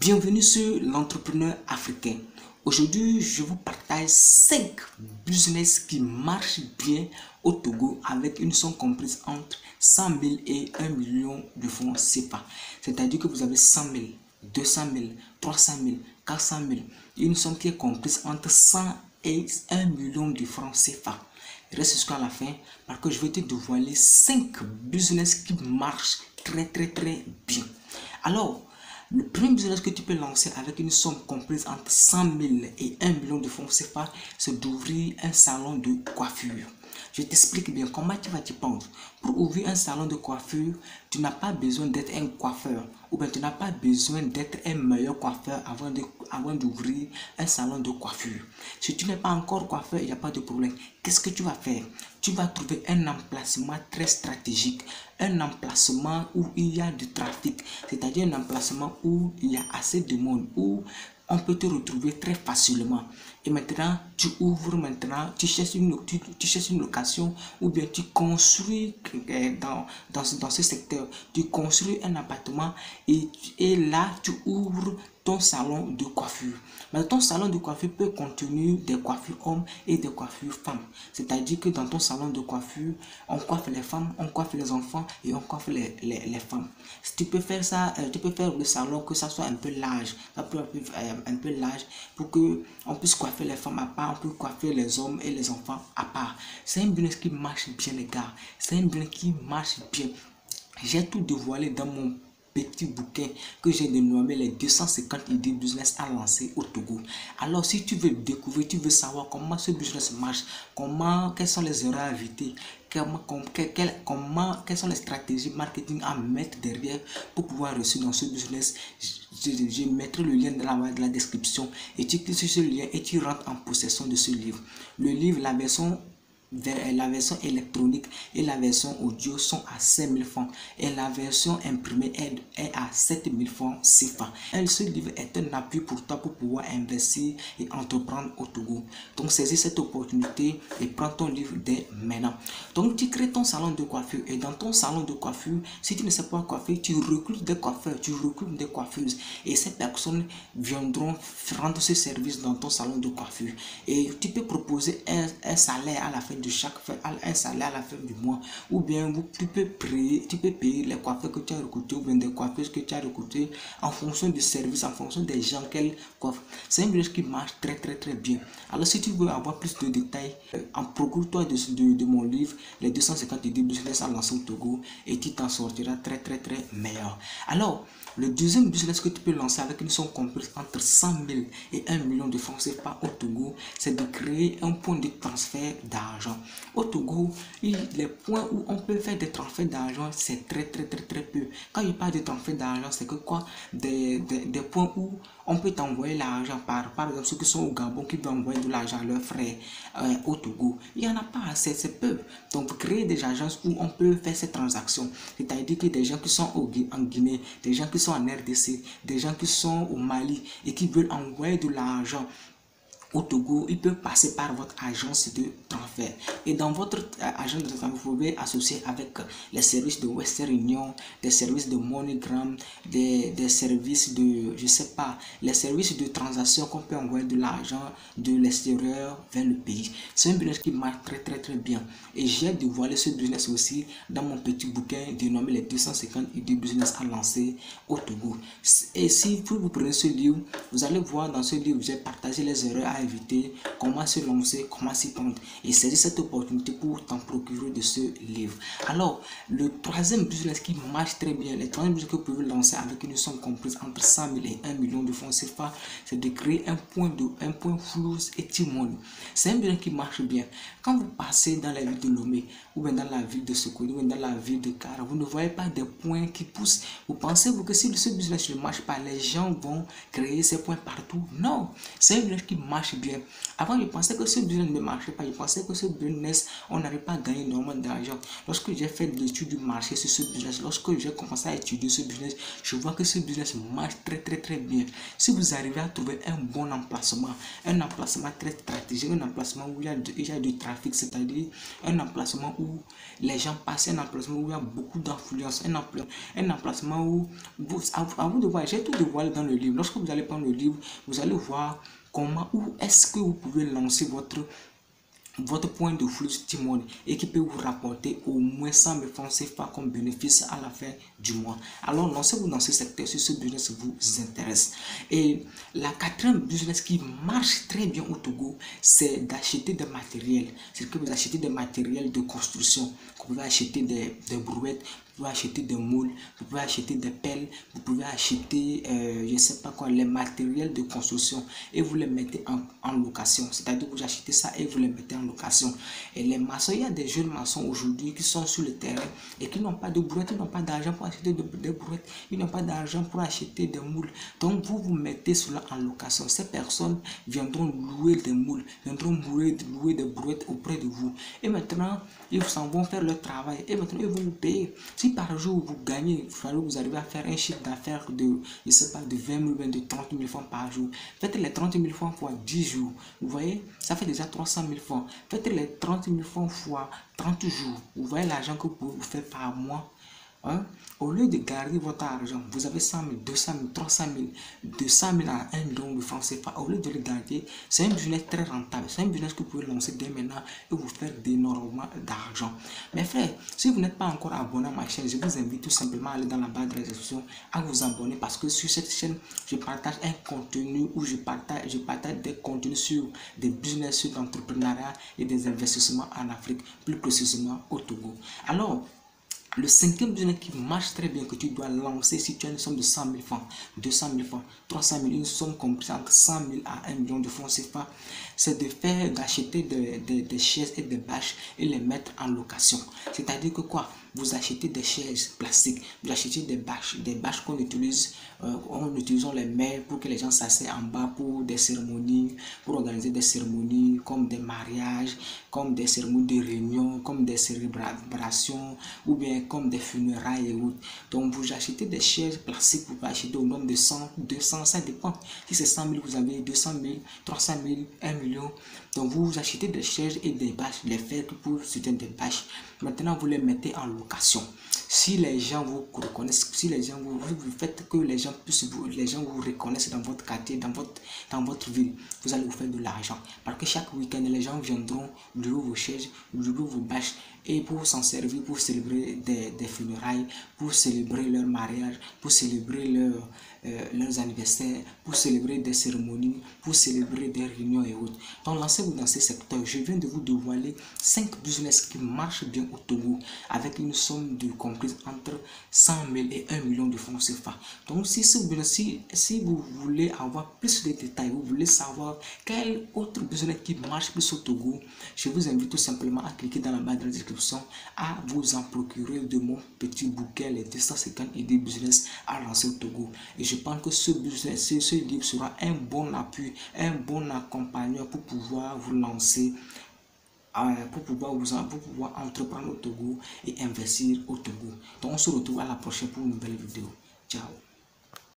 Bienvenue sur l'entrepreneur africain. Aujourd'hui, je vous partage 5 business qui marchent bien au Togo avec une somme comprise entre 100 000 et 1 million de francs CFA. C'est-à-dire que vous avez 100 000, 200 000, 300 000, 400 000. Une somme qui est comprise entre 100 et 1 million de francs CFA. Reste jusqu'à la fin parce que je vais te dévoiler 5 business qui marchent très bien. Alors, le premier business que tu peux lancer avec une somme comprise entre 100 000 et 1 million de francs CFA, c'est d'ouvrir un salon de coiffure. Je t'explique bien comment tu vas t'y prendre. Pour ouvrir un salon de coiffure, tu n'as pas besoin d'être un coiffeur ou bien tu n'as pas besoin d'être un meilleur coiffeur avant d'ouvrir un salon de coiffure. Si tu n'es pas encore coiffeur, il n'y a pas de problème. Qu'est-ce que tu vas faire? Tu vas trouver un emplacement très stratégique, un emplacement où il y a du trafic, c'est-à-dire un emplacement où il y a assez de monde, où on peut te retrouver très facilement. Et maintenant, tu ouvres tu cherches une location ou bien tu construis dans ce secteur. Tu construis un appartement et là, tu ouvres ton salon de coiffure. Mais ton salon de coiffure peut contenir des coiffures hommes et des coiffures femmes. C'est-à-dire que dans ton salon de coiffure, on coiffe les femmes, on coiffe les enfants et on coiffe les femmes. Si tu peux faire ça, tu peux faire le salon que ça soit un peu large, un peu large pour que on puisse coiffer les femmes à part, on peut coiffer les hommes et les enfants à part. C'est un business qui marche bien les gars, c'est un business qui marche bien. J'ai tout dévoilé dans mon petit bouquin que j'ai dénommé les 250 idées business à lancer au Togo. Alors si tu veux découvrir, tu veux savoir comment ce business marche, quelles sont les erreurs à éviter, quelles sont les stratégies marketing à mettre derrière pour pouvoir réussir dans ce business, je mettrai le lien dans la description et tu cliques sur ce lien et tu rentres en possession de ce livre. Le livre, la version électronique et la version audio sont à 5 000 francs et la version imprimée est à 7 000 francs CFA. Ce livre est un appui pour toi pour pouvoir investir et entreprendre au Togo. Donc saisis cette opportunité et prends ton livre dès maintenant. Donc tu crées ton salon de coiffure et dans ton salon de coiffure, si tu ne sais pas coiffer, tu recrutes des coiffeurs, tu recrutes des coiffeuses et ces personnes viendront rendre ce service dans ton salon de coiffure et tu peux proposer un salaire à la fin de un salaire à la fin du mois ou bien tu peux payer les coiffeurs que tu as recrutés ou bien des coiffeuses que tu as recrutés en fonction du service, en fonction des gens qu'elles coiffent. C'est un business qui marche très bien. Alors si tu veux avoir plus de détails, procure-toi de mon livre les 250 idées business à lancer au Togo et tu t'en sortiras très meilleur. Alors le deuxième business que tu peux lancer avec une somme comprise entre 100 000 et 1 million de francs CFA au Togo, c'est de créer un point de transfert d'argent. Au Togo, les points où on peut faire des transferts d'argent, c'est très peu. Quand il parle de transfert d'argent, c'est que quoi? Des points où on peut t'envoyer l'argent par exemple ceux qui sont au Gabon qui veulent envoyer de l'argent à leurs frères au Togo. Il n'y en a pas assez, c'est peu. Donc créer des agences où on peut faire ces transactions. C'est-à-dire que des gens qui sont en Guinée, des gens qui sont en RDC, des gens qui sont au Mali et qui veulent envoyer de l'argent au Togo, ils peuvent passer par votre agence de transfert. Et dans votre agence de transfert, vous pouvez associer avec les services de Western Union, des services de MoneyGram, des services de, je sais pas, les services de transaction qu'on peut envoyer de l'argent de l'extérieur vers le pays. C'est un business qui marche très bien. Et j'ai dévoilé ce business aussi dans mon petit bouquin dénommé les 250 idées business à lancer au Togo. Et si vous prenez ce livre, vous allez voir dans ce livre, j'ai partagé les erreurs à éviter, comment se lancer, comment s'y prendre. Et saisis cette opportunité pour t'en procurer de ce livre. Alors, le troisième business qui marche très bien, les troisième business que vous pouvez lancer avec une somme comprise entre 100 000 et 1 million de francs CFA, c'est de créer un point Flouze et Timon. C'est un business qui marche bien. Quand vous passez dans la ville de Lomé, ou bien dans la ville de Sokoto, ou bien dans la ville de Kara, vous ne voyez pas des points qui poussent. Vous pensez que si ce business ne marche pas, les gens vont créer ces points partout? Non, c'est un business qui marche marche bien. Avant, je pensais que ce business ne marchait pas. Je pensais que ce business, on n'arrive pas à gagner énormément d'argent. Lorsque j'ai fait l'étude du marché sur ce business, lorsque j'ai commencé à étudier ce business, je vois que ce business marche très bien. Si vous arrivez à trouver un bon emplacement très stratégique, un emplacement où il y a du trafic, c'est-à-dire un emplacement où les gens passent, un emplacement où il y a beaucoup d'influence, un emplacement où à vous de voir, j'ai tout dévoilé dans le livre. Lorsque vous allez prendre le livre, vous allez voir comment, où est-ce que vous pouvez lancer votre point de flux Timon et qui peut vous rapporter au moins 100 000 francs CFA comme bénéfice à la fin du mois. Alors lancez-vous dans ce secteur si ce business vous intéresse. Et la quatrième business qui marche très bien au Togo, c'est d'acheter des matériels. C'est que vous achetez des matériels de construction. Vous pouvez acheter des brouettes, vous pouvez acheter des moules, vous pouvez acheter des pelles, vous pouvez acheter, je ne sais pas quoi, les matériels de construction et vous les mettez en location. C'est-à-dire que vous achetez ça et vous les mettez en location. Et les maçons, il y a des jeunes maçons aujourd'hui qui sont sur le terrain et qui n'ont pas de brouettes, ils n'ont pas d'argent pour acheter des brouettes, ils n'ont pas d'argent pour acheter des moules. Donc vous mettez cela en location. Ces personnes viendront louer des moules, viendront louer des brouettes auprès de vous. Et maintenant, ils s'en vont faire leur travail et maintenant ils vont vous payer. Si par jour vous gagnez, vous arrivez à faire un chiffre d'affaires de, je sais pas, de 20 000, de 30 000 francs par jour, faites les 30 000 francs fois 10 jours, vous voyez, ça fait déjà 300 000 francs. Faites les 30 000 francs fois 30 jours, vous voyez l'argent que vous pouvez vous faire par mois. Hein? Au lieu de garder votre argent, vous avez 100 000, 200 000, 300 000, de 100 000 à 1 million de francs CFA. Au lieu de le garder, c'est un business très rentable. C'est un business que vous pouvez lancer dès maintenant et vous faire d'énormément d'argent. Mes frères, si vous n'êtes pas encore abonné à ma chaîne, je vous invite tout simplement à aller dans la barre de la description, à vous abonner parce que sur cette chaîne, je partage un contenu où je partage des contenus sur des business, sur l'entrepreneuriat et des investissements en Afrique, plus précisément au Togo. Alors, le cinquième business qui marche très bien, que tu dois lancer si tu as une somme de 100 000 francs, 200 000 francs, 300 000, une somme comprise entre 100 000 à 1 million de francs CFA, c'est d'acheter des chaises et des bâches et les mettre en location. C'est-à-dire que quoi? Vous achetez des chaises plastiques, vous achetez des bâches qu'on utilise, en utilisant les mains pour que les gens s'asseyent en bas pour des cérémonies, pour organiser des cérémonies comme des mariages, comme des cérémonies de réunion, comme des célébrations ou bien comme des funérailles et autres. Donc vous achetez des chaises plastiques, vous pouvez acheter au nombre de 100, 200, ça dépend. Si c'est 100 000, vous avez 200 000, 300 000, 1 million. Donc vous achetez des chaises et des bâches, les faites pour soutenir des bâches. Maintenant vous les mettez en location. Si les gens vous reconnaissent, si les gens vous faites que les gens vous reconnaissent dans votre quartier, dans votre ville, vous allez vous faire de l'argent. Parce que chaque week-end, les gens viendront louer vos chaises, louer vos bâches et pour s'en servir, pour célébrer des funérailles, pour célébrer leur mariage, pour célébrer leurs anniversaires, pour célébrer des cérémonies, pour célébrer des réunions et autres. Donc lancez-vous dans ces secteurs. Je viens de vous dévoiler 5 business qui marchent bien au Togo avec une somme de comprise entre 100 000 et 1 million de francs CFA. Donc si vous voulez avoir plus de détails, vous voulez savoir quel autre business qui marche plus au Togo, je vous invite tout simplement à cliquer dans la barre de la description, à vous en procurer de mon petit bouquet, les 250 idées business à lancer au Togo. Et je pense que ce livre sera un bon appui, un bon accompagnement pour pouvoir vous lancer, pour pouvoir entreprendre au Togo et investir au Togo. Donc on se retrouve à la prochaine pour une nouvelle vidéo. Ciao.